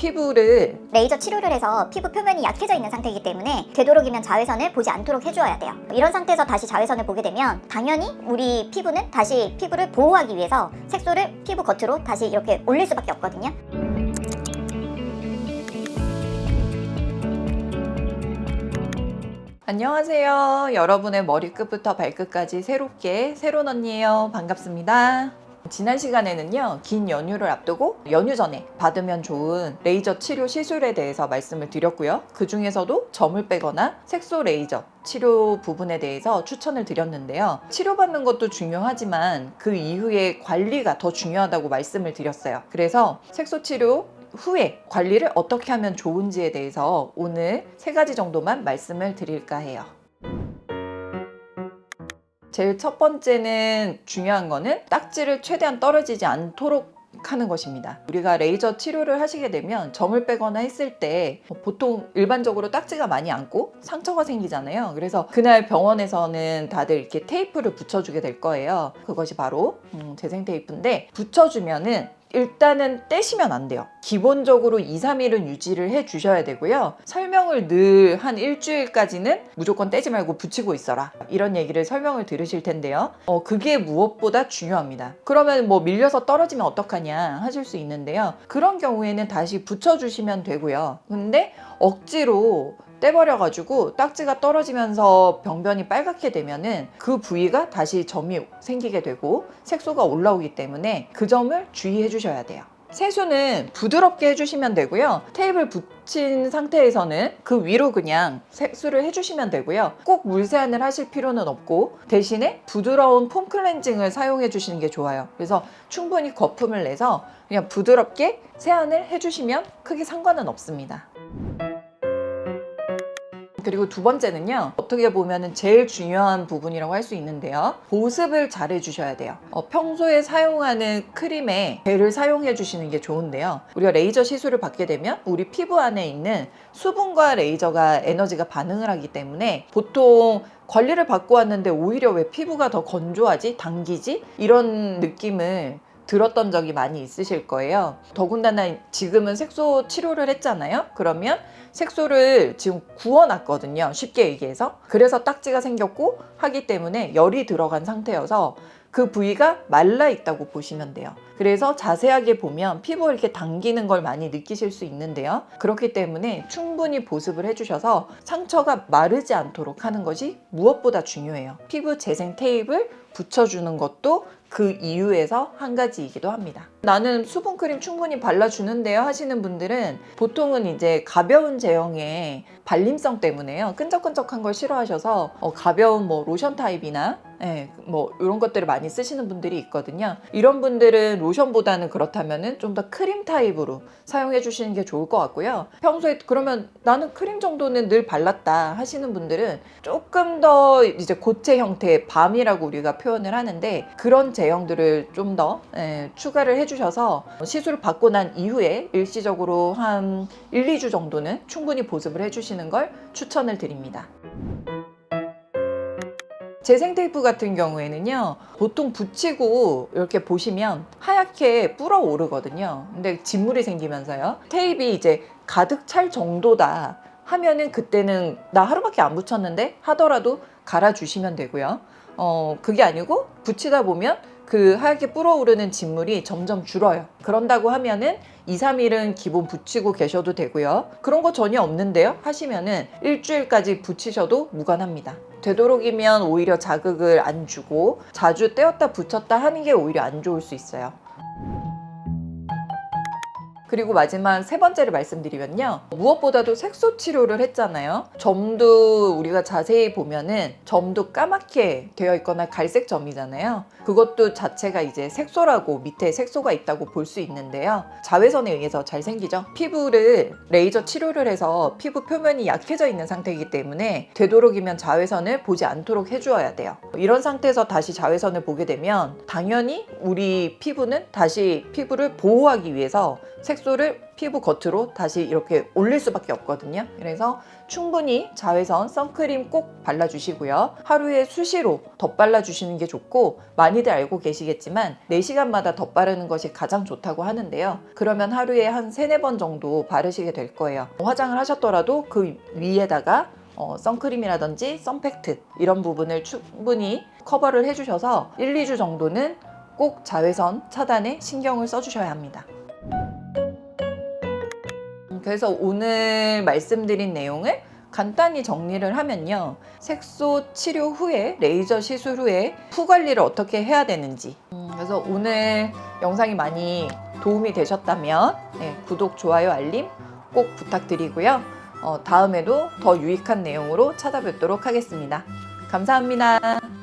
피부를 레이저 치료를 해서 피부 표면이 약해져 있는 상태이기 때문에 되도록이면 자외선을 보지 않도록 해주어야 돼요. 이런 상태에서 다시 자외선을 보게 되면 당연히 우리 피부는 다시 피부를 보호하기 위해서 색소를 피부 겉으로 다시 이렇게 올릴 수밖에 없거든요. 안녕하세요. 여러분의 머리끝부터 발끝까지 새로운 언니예요. 반갑습니다. 지난 시간에는요, 긴 연휴를 앞두고 연휴 전에 받으면 좋은 레이저 치료 시술에 대해서 말씀을 드렸고요. 그 중에서도 점을 빼거나 색소 레이저 치료 부분에 대해서 추천을 드렸는데요. 치료받는 것도 중요하지만 그 이후의 관리가 더 중요하다고 말씀을 드렸어요. 그래서 색소 치료 후에 관리를 어떻게 하면 좋은지에 대해서 오늘 3가지 정도만 말씀을 드릴까 해요. 제일 첫 번째는 중요한 거는 딱지를 최대한 떨어지지 않도록 하는 것입니다. 우리가 레이저 치료를 하시게 되면 점을 빼거나 했을 때 보통 일반적으로 딱지가 많이 앉고 상처가 생기잖아요. 그래서 그날 병원에서는 다들 이렇게 테이프를 붙여주게 될 거예요. 그것이 바로 재생 테이프인데, 붙여주면은 일단은 떼시면 안 돼요. 기본적으로 2-3일은 유지를 해 주셔야 되고요. 설명을 늘 한 일주일까지는 무조건 떼지 말고 붙이고 있어라, 이런 얘기를 설명을 들으실 텐데요. 그게 무엇보다 중요합니다. 그러면 뭐 밀려서 떨어지면 어떡하냐 하실 수 있는데요. 그런 경우에는 다시 붙여주시면 되고요. 근데 억지로 떼버려가지고 딱지가 떨어지면서 병변이 빨갛게 되면은 그 부위가 다시 점이 생기게 되고 색소가 올라오기 때문에 그 점을 주의해 주셔야 돼요. 세수는 부드럽게 해주시면 되고요. 테이프를 붙인 상태에서는 그 위로 그냥 세수를 해주시면 되고요. 꼭 물세안을 하실 필요는 없고 대신에 부드러운 폼 클렌징을 사용해 주시는 게 좋아요. 그래서 충분히 거품을 내서 그냥 부드럽게 세안을 해주시면 크게 상관은 없습니다. 그리고 두 번째는요, 어떻게 보면 제일 중요한 부분이라고 할 수 있는데요. 보습을 잘 해주셔야 돼요. 평소에 사용하는 크림에 젤을 사용해 주시는 게 좋은데요. 우리가 레이저 시술을 받게 되면 우리 피부 안에 있는 수분과 레이저가 에너지가 반응을 하기 때문에 보통 관리를 받고 왔는데 오히려 왜 피부가 더 건조하지? 당기지? 이런 느낌을 들었던 적이 많이 있으실 거예요. 더군다나 지금은 색소 치료를 했잖아요. 그러면 색소를 지금 구워놨거든요. 쉽게 얘기해서. 그래서 딱지가 생겼고 하기 때문에 열이 들어간 상태여서 그 부위가 말라 있다고 보시면 돼요. 그래서 자세하게 보면 피부가 이렇게 당기는 걸 많이 느끼실 수 있는데요. 그렇기 때문에 충분히 보습을 해주셔서 상처가 마르지 않도록 하는 것이 무엇보다 중요해요. 피부 재생 테이프를 붙여주는 것도 그 이유에서 한 가지이기도 합니다. 나는 수분크림 충분히 발라주는데요 하시는 분들은 보통은 이제 가벼운 제형의 발림성 때문에요. 끈적끈적한 걸 싫어하셔서 가벼운 뭐 로션 타입이나 뭐 이런 것들을 많이 쓰시는 분들이 있거든요. 이런 분들은 로션보다는 그렇다면은 좀 더 크림 타입으로 사용해 주시는 게 좋을 것 같고요. 평소에 그러면 나는 크림 정도는 늘 발랐다 하시는 분들은 조금 더 이제 고체 형태의 밤이라고 우리가 표현을 하는데, 그런 제형들을 좀 더 추가를 해주셔서 시술을 받고 난 이후에 일시적으로 한 1-2주 정도는 충분히 보습을 해주시는 걸 추천을 드립니다. 재생 테이프 같은 경우에는요, 보통 붙이고 이렇게 보시면 하얗게 불어 오르거든요. 근데 진물이 생기면서요, 테이프가 이제 가득 찰 정도다 하면은 그때는 나 하루밖에 안 붙였는데 하더라도 갈아주시면 되고요. 그게 아니고 붙이다 보면 그 하얗게 불어오르는 진물이 점점 줄어요. 그런다고 하면은 2-3일은 기본 붙이고 계셔도 되고요. 그런 거 전혀 없는데요 하시면은 일주일까지 붙이셔도 무관합니다. 되도록이면 오히려 자극을 안 주고 자주 떼었다 붙였다 하는 게 오히려 안 좋을 수 있어요. 그리고 마지막 3번째를 말씀드리면요, 무엇보다도 색소 치료를 했잖아요. 점도 우리가 자세히 보면은 점도 까맣게 되어 있거나 갈색 점이잖아요. 그것도 자체가 이제 색소라고, 밑에 색소가 있다고 볼 수 있는데요. 자외선에 의해서 잘 생기죠. 피부를 레이저 치료를 해서 피부 표면이 약해져 있는 상태이기 때문에 되도록이면 자외선을 보지 않도록 해주어야 돼요. 이런 상태에서 다시 자외선을 보게 되면 당연히 우리 피부는 다시 피부를 보호하기 위해서 색소 색소를 피부 겉으로 다시 이렇게 올릴 수밖에 없거든요. 그래서 충분히 자외선 선크림 꼭 발라주시고요. 하루에 수시로 덧발라주시는 게 좋고, 많이들 알고 계시겠지만 4시간마다 덧바르는 것이 가장 좋다고 하는데요. 그러면 하루에 한 3-4번 정도 바르시게 될 거예요. 화장을 하셨더라도 그 위에다가 선크림이라든지 선팩트 이런 부분을 충분히 커버를 해주셔서 1-2주 정도는 꼭 자외선 차단에 신경을 써주셔야 합니다. 그래서 오늘 말씀드린 내용을 간단히 정리를 하면요. 색소 치료 후에, 레이저 시술 후에 후 관리를 어떻게 해야 되는지, 그래서 오늘 영상이 많이 도움이 되셨다면 구독, 좋아요, 알림 꼭 부탁드리고요. 다음에도 더 유익한 내용으로 찾아뵙도록 하겠습니다. 감사합니다.